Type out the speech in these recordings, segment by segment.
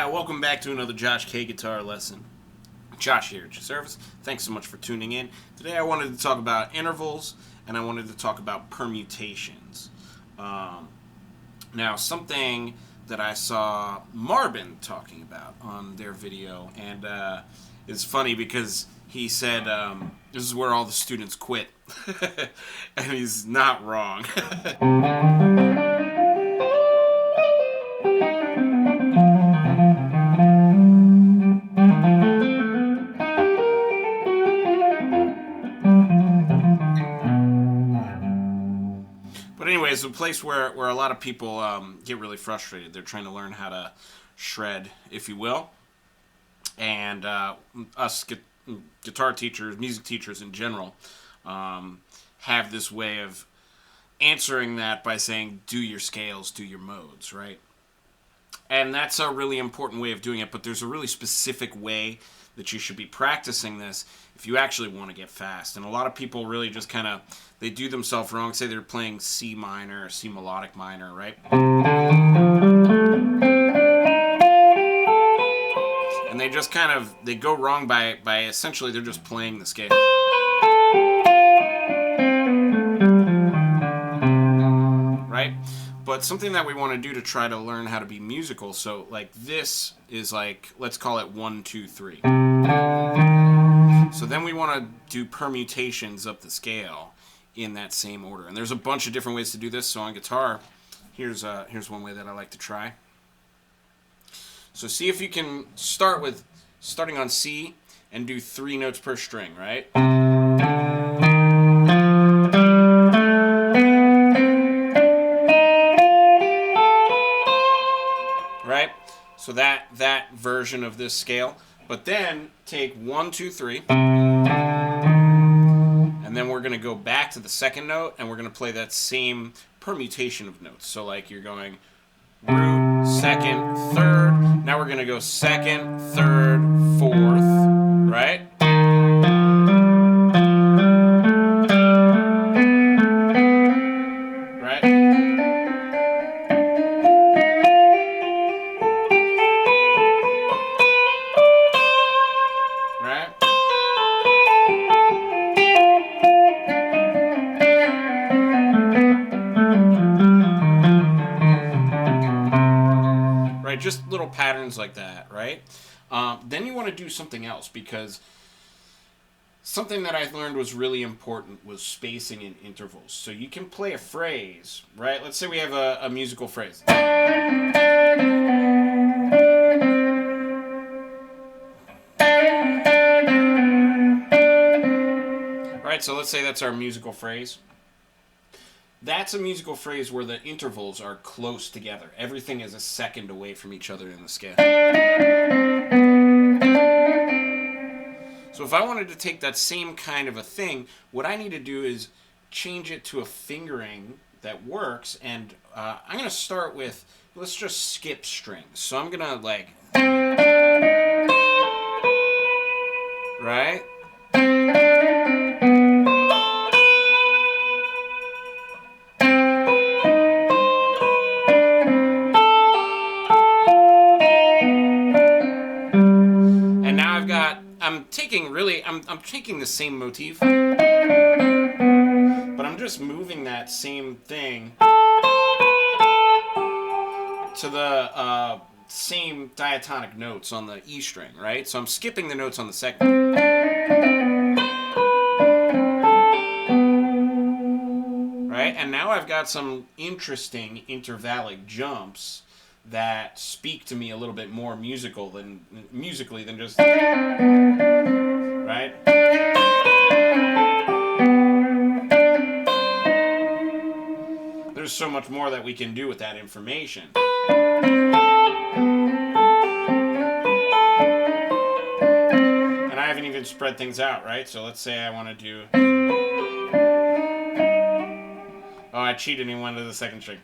Welcome back to another Josh K guitar lesson. Josh here at your service. Thanks so much for tuning in. Today I wanted to talk about intervals and I wanted to talk about permutations. Now something that I saw Marvin talking about on their video, and it's funny because he said this is where all the students quit. And he's not wrong. But anyways, a place where a lot of people get really frustrated. They're trying to learn how to shred, if you will. And us guitar teachers, music teachers in general, have this way of answering that by saying, do your scales, do your modes, right? And that's a really important way of doing it, but there's a really specific way that you should be practicing this if you actually want to get fast. And a lot of people really just kind of, they do themselves wrong. Say they're playing C minor or C melodic minor, right? And they just kind of, they go wrong by essentially they're just playing the scale. Right? But something that we want to do to try to learn how to be musical, so like this is like, let's call it 1, 2, 3. So then we want to do permutations up the scale in that same order. And there's a bunch of different ways to do this. So on guitar, here's one way that I like to try. So see if you can starting on C and do 3 notes per string, right? Right? So that version of this scale. But then take 1, 2, 3. And then we're going to go back to the second note and we're going to play that same permutation of notes. So like you're going root, second, third. Now we're going to go second, third, fourth, right? Right? Right? Right, just little patterns like that, right? Then you want to do something else, because something that I learned was really important was spacing in intervals. So you can play a phrase, right? Let's say we have a musical phrase. Right, so let's say that's our musical phrase. That's a musical phrase where the intervals are close together. Everything is a second away from each other in the scale. So if I wanted to take that same kind of a thing, what I need to do is change it to a fingering that works. And I'm going to start with, let's just skip strings. So I'm going to like, right? I'm taking the same motif, but I'm just moving that same thing to the same diatonic notes on the E string, right? So I'm skipping the notes on the second. Right? And now I've got some interesting intervallic jumps that speak to me a little bit more musically than just, right? There's so much more that we can do with that information. can spread things out, right? So let's say I want to do... Oh, I cheated and went to the second string.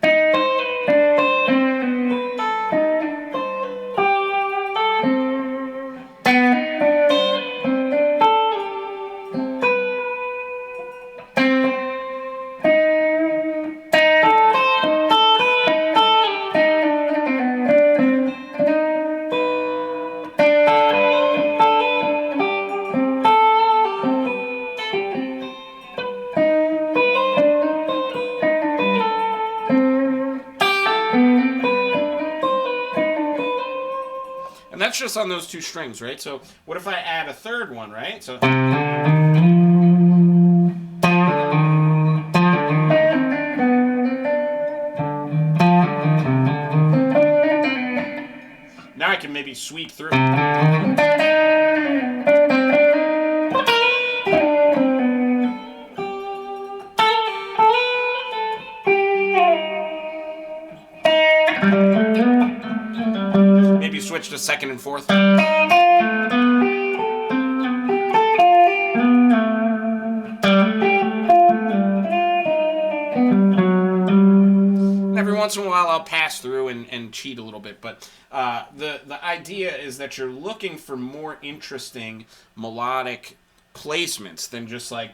And that's just on those two strings, right? So what if I add a third one, right? So now I can maybe sweep through. Maybe switch to second and fourth. Every once in a while I'll pass through and cheat a little bit, but the idea is that you're looking for more interesting melodic placements than just like...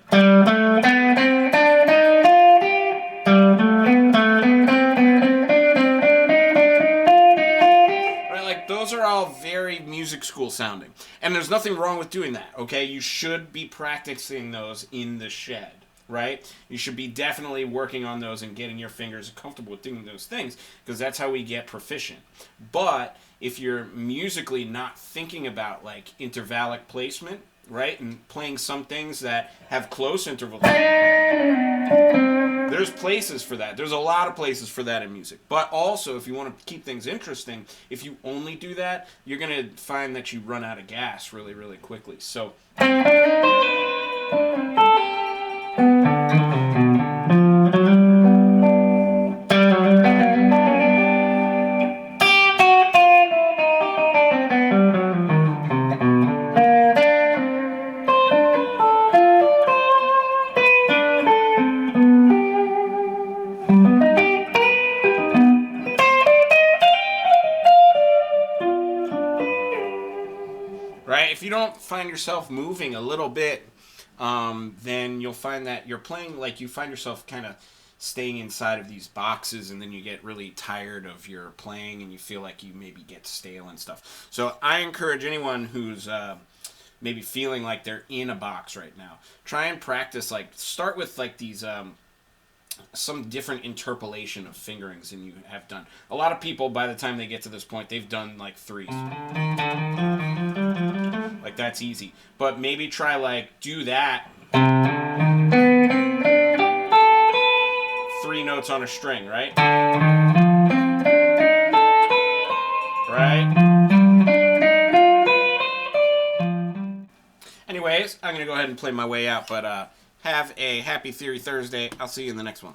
Those are all very music school sounding. And there's nothing wrong with doing that, okay? You should be practicing those in the shed, right? You should be definitely working on those and getting your fingers comfortable with doing those things, because that's how we get proficient. But if you're musically not thinking about, like, intervallic placement, right, and playing some things that have close intervals... There's places for that. There's a lot of places for that in music. But also, if you want to keep things interesting, if you only do that, you're going to find that you run out of gas really, really quickly. So... Right? If you don't find yourself moving a little bit, then you'll find that you're playing, like, you find yourself kind of staying inside of these boxes, and then you get really tired of your playing, and you feel like you maybe get stale and stuff. So I encourage anyone who's maybe feeling like they're in a box right now, try and practice, like, start with, like, these... some different interpolation of fingerings than you have done. A lot of people, by the time they get to this point, they've done like threes. Like, that's easy. But maybe try, like, do that. 3 notes on a string, right? Right? Anyways, I'm going to go ahead and play my way out, but have a happy Theory Thursday. I'll see you in the next one.